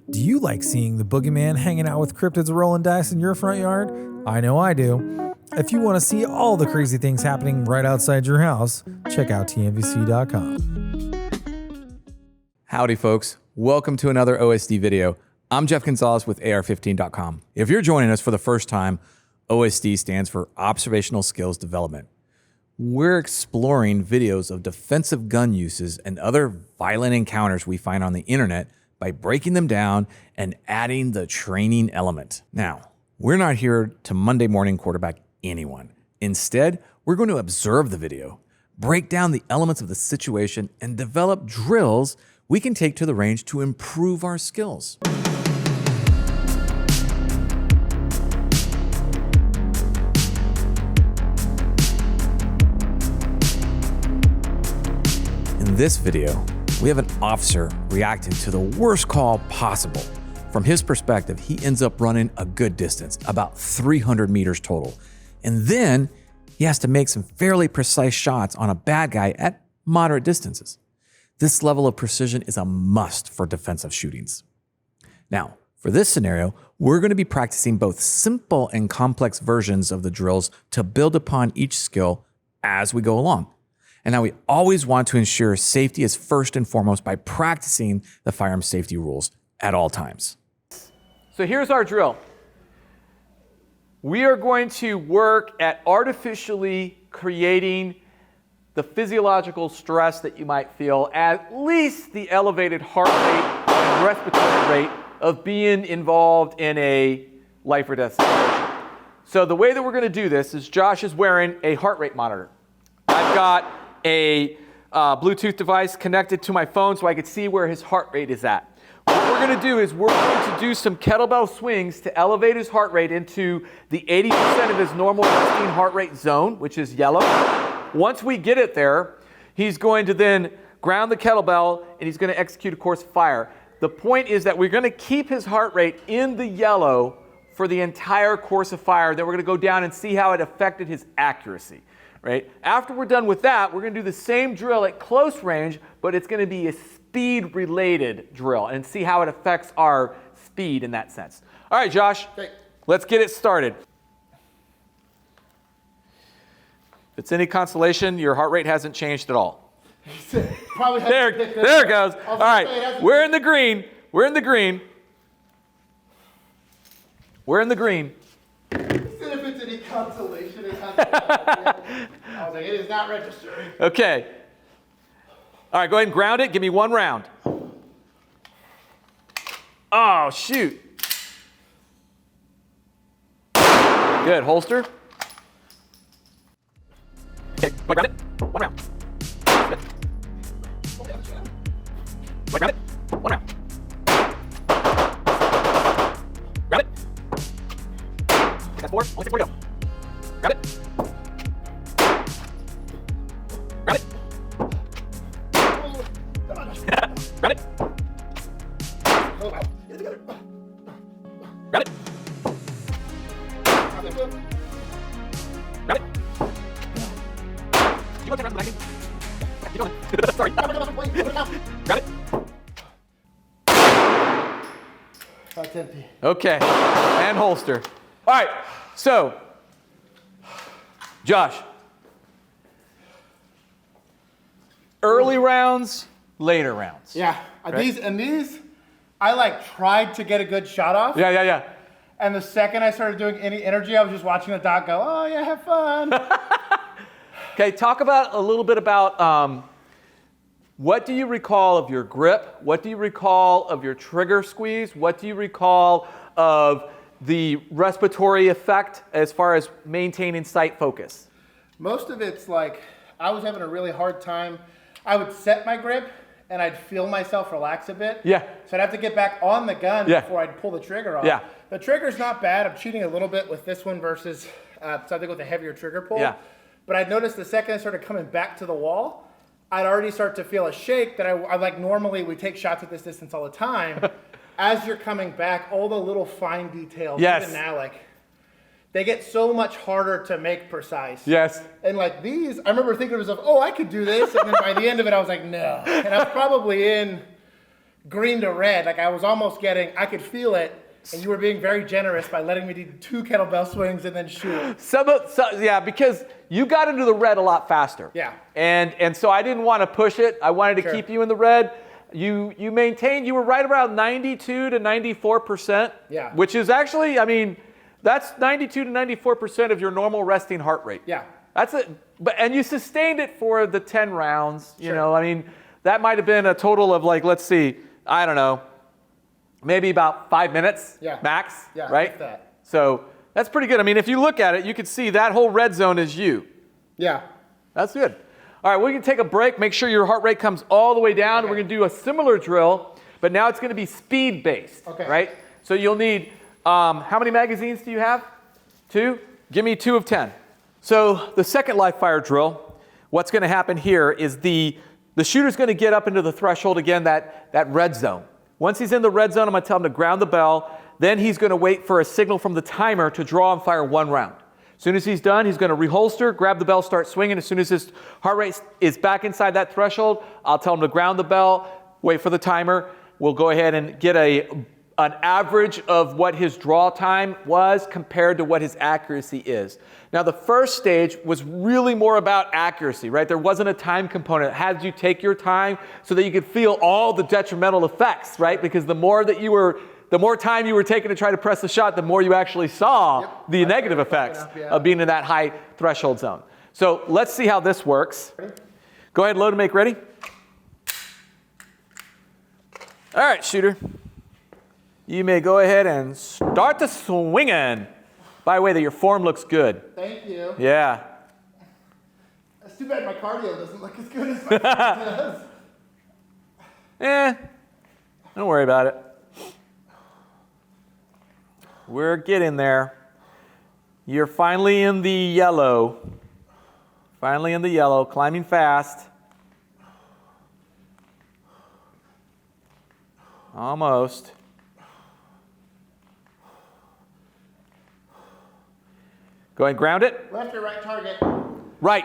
Do you like seeing the boogeyman hanging out with cryptids rolling dice in your front yard? I know I do. If you want to see all the crazy things happening right outside your house, check out TNVC.com. Howdy folks, welcome to another O.S.D video. I'm Jeff Gonzales with AR15.com. If you're joining us for the first time, O.S.D stands for Observational Skills Development. We're exploring videos of defensive gun uses and other violent encounters we find on the internet by breaking them down and adding the training element. Now, we're not here to Monday morning quarterback anyone. Instead, we're going to observe the video, break down the elements of the situation, and develop drills we can take to the range to improve our skills. In this video, we have an officer reacting to the worst call possible. From his perspective, he ends up running a good distance, about 300 meters total. And then he has to make some fairly precise shots on a bad guy at moderate distances. This level of precision is a must for defensive shootings. Now, for this scenario, we're going to be practicing both simple and complex versions of the drills to build upon each skill as we go along. And now we always want to ensure safety is first and foremost by practicing the firearm safety rules at all times. So here's our drill. We are going to work at artificially creating the physiological stress that you might feel, at least the elevated heart rate and respiratory rate of being involved in a life or death situation. So the way that we're going to do this is Josh is wearing a heart rate monitor. I've got a Bluetooth device connected to my phone so I could see where his heart rate is at. What we're going to do is we're going to do some kettlebell swings to elevate his heart rate into the 80% of his normal resting heart rate zone, which is yellow. Once we get it there, he's going to then ground the kettlebell and he's going to execute a course of fire. The point is that we're going to keep his heart rate in the yellow for the entire course of fire. Then we're going to go down and see how it affected his accuracy. Right? After we're done with that, we're going to do the same drill at close range, but it's going to be a speed-related drill and see how it affects our speed in that sense. All right, Josh, let's get it started. If it's any consolation, your heart rate hasn't changed at all. there it goes. All right, we're in the green. We're in the green. We're in the green. If it's any consolation, I was like, it is not registering. Okay. All right, go ahead and ground it. Give me one round. Oh, shoot. Good. Holster. Okay, go ahead, ground it. One round. Good. Go ahead, ground it. One round. Grab it. That's four. Only 4 to go. Grab it. Grab it. Grab it. Grab it. Grab it. Keep on turning around. Keep going. Sorry. Grab it. That's empty. Okay. And holster. All right. So, Josh. Early rounds, later rounds. Yeah. Right? These, I like tried to get a good shot off. Yeah. And the second I started doing any energy, I was just watching the doc go, oh yeah, have fun. Okay, talk about a little bit about what do you recall of your grip? What do you recall of your trigger squeeze? What do you recall of the respiratory effect as far as maintaining sight focus? Most of it's like, I was having a really hard time. I would set my grip and I'd feel myself relax a bit. Yeah. So I'd have to get back on the gun before I'd pull the trigger off. Yeah. The trigger's not bad. I'm cheating a little bit with this one versus something with a heavier trigger pull. Yeah. But I'd noticed the second I started coming back to the wall, I'd already start to feel a shake that I like normally we take shots at this distance all the time. As you're coming back, all the little fine details, even now, like they get so much harder to make precise. Yes. And like these, I remember thinking to myself, oh, I could do this. And then by the end of it, I was like, no. And I was probably in green to red. Like I was almost I could feel it. And you were being very generous by letting me do 2 kettlebell swings and then shoot. Yeah, because you got into the red a lot faster. Yeah. And so I didn't want to push it. I wanted to keep you in the red. You maintained, you were right around 92 to 94%. Yeah. Which is actually, I mean, that's 92 to 94% of your normal resting heart rate. Yeah. That's it. And you sustained it for the 10 rounds. You know, I mean, that might have been a total of like, let's see, I don't know, maybe about 5 minutes max, right? Like that. So that's pretty good. I mean, if you look at it, you can see that whole red zone is you. Yeah. That's good. All right, we're going to take a break. Make sure your heart rate comes all the way down. Okay. We're going to do a similar drill, but now it's going to be speed-based, right? So you'll need, how many magazines do you have? 2? Give me 2 of 10. So the second live fire drill, what's going to happen here is the shooter's going to get up into the threshold again, that red zone. Once he's in the red zone, I'm going to tell him to ground the bell. Then he's going to wait for a signal from the timer to draw and fire 1 round. As soon as he's done, he's going to reholster, grab the bell, start swinging. As soon as his heart rate is back inside that threshold, I'll tell him to ground the bell, wait for the timer. We'll go ahead and get an average of what his draw time was compared to what his accuracy is. Now, the first stage was really more about accuracy, right? There wasn't a time component. It had you take your time so that you could feel all the detrimental effects, right? Because the more time you were taking to try to press the shot, the more you actually saw the negative effects of being in that high threshold zone. So let's see how this works. Go ahead, load and make ready. All right, shooter. You may go ahead and start the swinging. By the way, that your form looks good. Thank you. Yeah. It's too bad my cardio doesn't look as good as my does. Don't worry about it. We're getting there. You're finally in the yellow. Finally in the yellow, climbing fast. Almost. Go ahead and ground it. Left or right target? Right.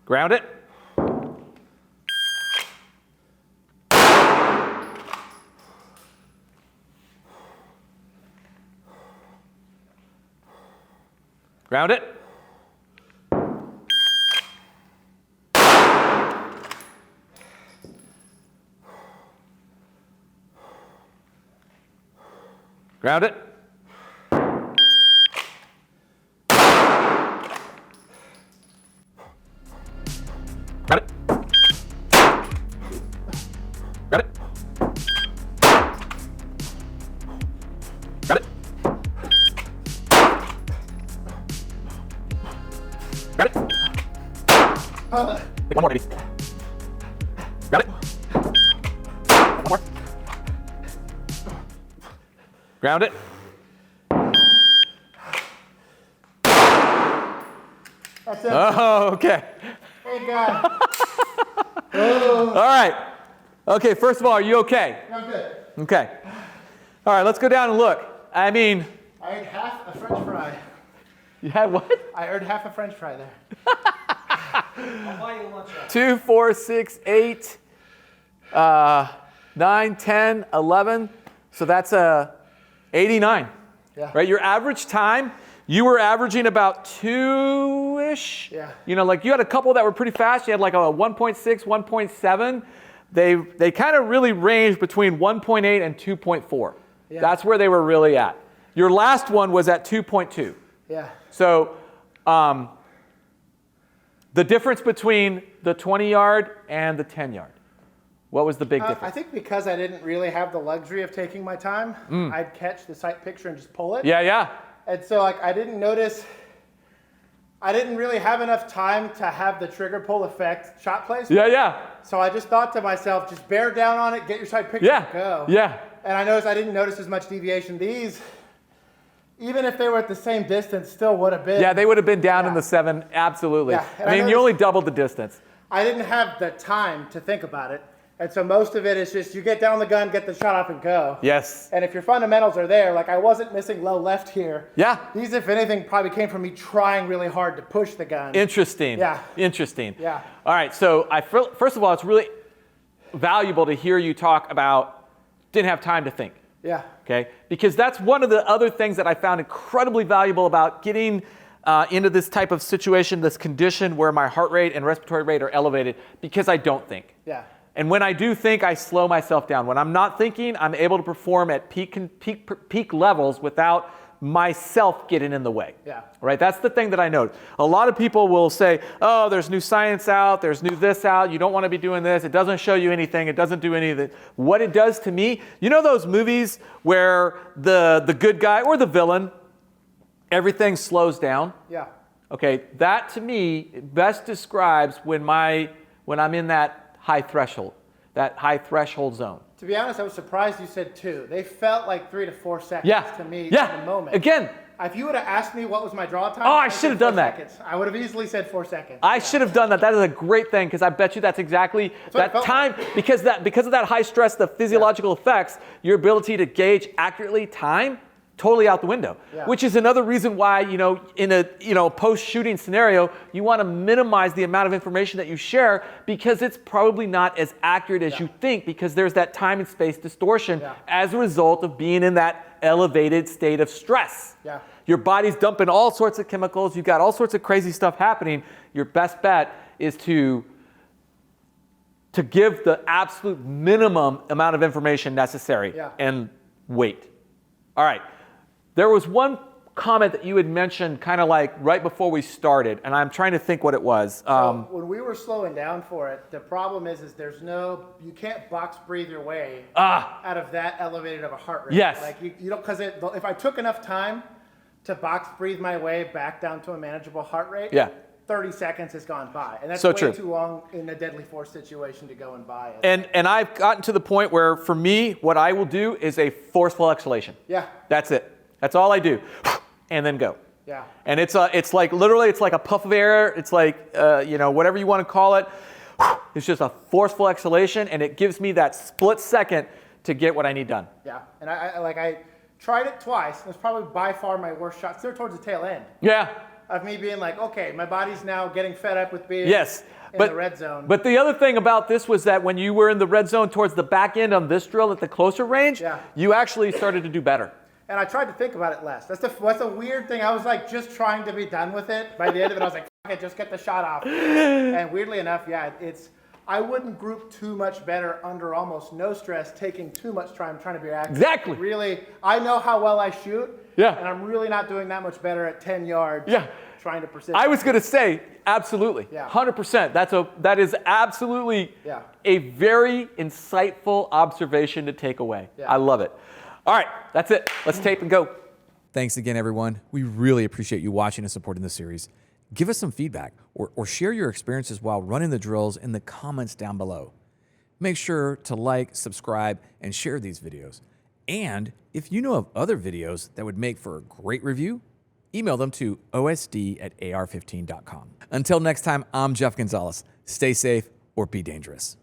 Ground it. Ground it. Ground it. Got it. Got it. Got it. Got it. Take one more, baby. Got it. One more. Ground it. That's it. Oh, okay. Thank God. All right. Okay, first of all, are you okay? I'm good. Okay. All right, let's go down and look. I mean, I ate half a French fry. you had what? I earned half a French fry there. I'll buy you lunch. 2, 4, 6, 8, 9, 10, 11. So that's 89. Yeah. Right? Your average time, you were averaging about 2-ish. Yeah. You know, like you had a couple that were pretty fast. You had like a 1.6, 1.7. They kind of really ranged between 1.8 and 2.4. Yeah. That's where they were really at. Your last one was at 2.2. Yeah. So the difference between the 20-yard and the 10-yard, what was the big difference? I think because I didn't really have the luxury of taking my time, I'd catch the sight picture and just pull it. Yeah. And so like I didn't really have enough time to have the trigger pull effect shot placement. Yeah. So I just thought to myself, just bear down on it, get your sight picture and go. Yeah. And I didn't notice as much deviation. These, even if they were at the same distance, still would have been. Yeah, they would have been down in the 7, absolutely. Yeah, and I mean, I you only doubled the distance. I didn't have the time to think about it. And so most of it is just you get down the gun, get the shot off, and go. Yes. And if your fundamentals are there, like I wasn't missing low left here. Yeah. These, if anything, probably came from me trying really hard to push the gun. Interesting. Yeah. Interesting. Yeah. All right. So first of all, it's really valuable to hear you talk about didn't have time to think. Yeah. Okay. Because that's one of the other things that I found incredibly valuable about getting into this type of situation, this condition where my heart rate and respiratory rate are elevated, because I don't think. Yeah. And when I do think, I slow myself down. When I'm not thinking, I'm able to perform at peak levels without myself getting in the way. Yeah. Right? That's the thing that I know. A lot of people will say, oh, there's new science out, there's new this out, you don't want to be doing this, it doesn't show you anything, it doesn't do anything. What it does to me, you know those movies where the good guy or the villain, everything slows down? Yeah. Okay, that to me best describes when I'm in that high threshold zone. To be honest, I was surprised you said 2. They felt like 3 to 4 seconds to me in the moment. Again. If you would have asked me what was my draw time, I should have done that. Seconds. I would have easily said 4 seconds. I should have done that. That is a great thing, because I bet you that's exactly that time, like. because of that high stress, the physiological effects, your ability to gauge accurately time, totally out the window. Yeah. Which is another reason why, in a post-shooting scenario, you want to minimize the amount of information that you share, because it's probably not as accurate as you think, because there's that time and space distortion as a result of being in that elevated state of stress. Yeah. Your body's dumping all sorts of chemicals. You've got all sorts of crazy stuff happening. Your best bet is to give the absolute minimum amount of information necessary and wait. All right. There was one comment that you had mentioned kind of like right before we started, and I'm trying to think what it was. So when we were slowing down for it, the problem is you can't box breathe your way out of that elevated of a heart rate. Yes. Like you don't, because if I took enough time to box breathe my way back down to a manageable heart rate, 30 seconds has gone by. And that's so way true. too long in a deadly force situation to go and buy it. And I've gotten to the point where, for me, what I will do is a forceful exhalation. Yeah. That's it. That's all I do. And then go. Yeah. And it's like literally, it's like a puff of air. It's like, whatever you want to call it. It's just a forceful exhalation, and it gives me that split second to get what I need done. Yeah. And I tried it twice. It was probably by far my worst shot. They're towards the tail end. Yeah. Of me being like, okay, my body's now getting fed up with being in the red zone. But the other thing about this was that when you were in the red zone towards the back end on this drill at the closer range, you actually started to do better. And I tried to think about it less. That's a weird thing. I was like just trying to be done with it. By the end of it, I was like, fuck it, just get the shot off. And weirdly enough, I wouldn't group too much better under almost no stress, taking too much time trying to be accurate. Exactly. Really, I know how well I shoot. Yeah. And I'm really not doing that much better at 10 yards. Yeah. Trying to persist. I was going to say, absolutely. Yeah. 100%. That is absolutely a very insightful observation to take away. Yeah. I love it. All right, that's it. Let's tape and go. Thanks again, everyone. We really appreciate you watching and supporting the series. Give us some feedback or share your experiences while running the drills in the comments down below. Make sure to like, subscribe, and share these videos. And if you know of other videos that would make for a great review, email them to OSD@AR15.com. Until next time, I'm Jeff Gonzales. Stay safe or be dangerous.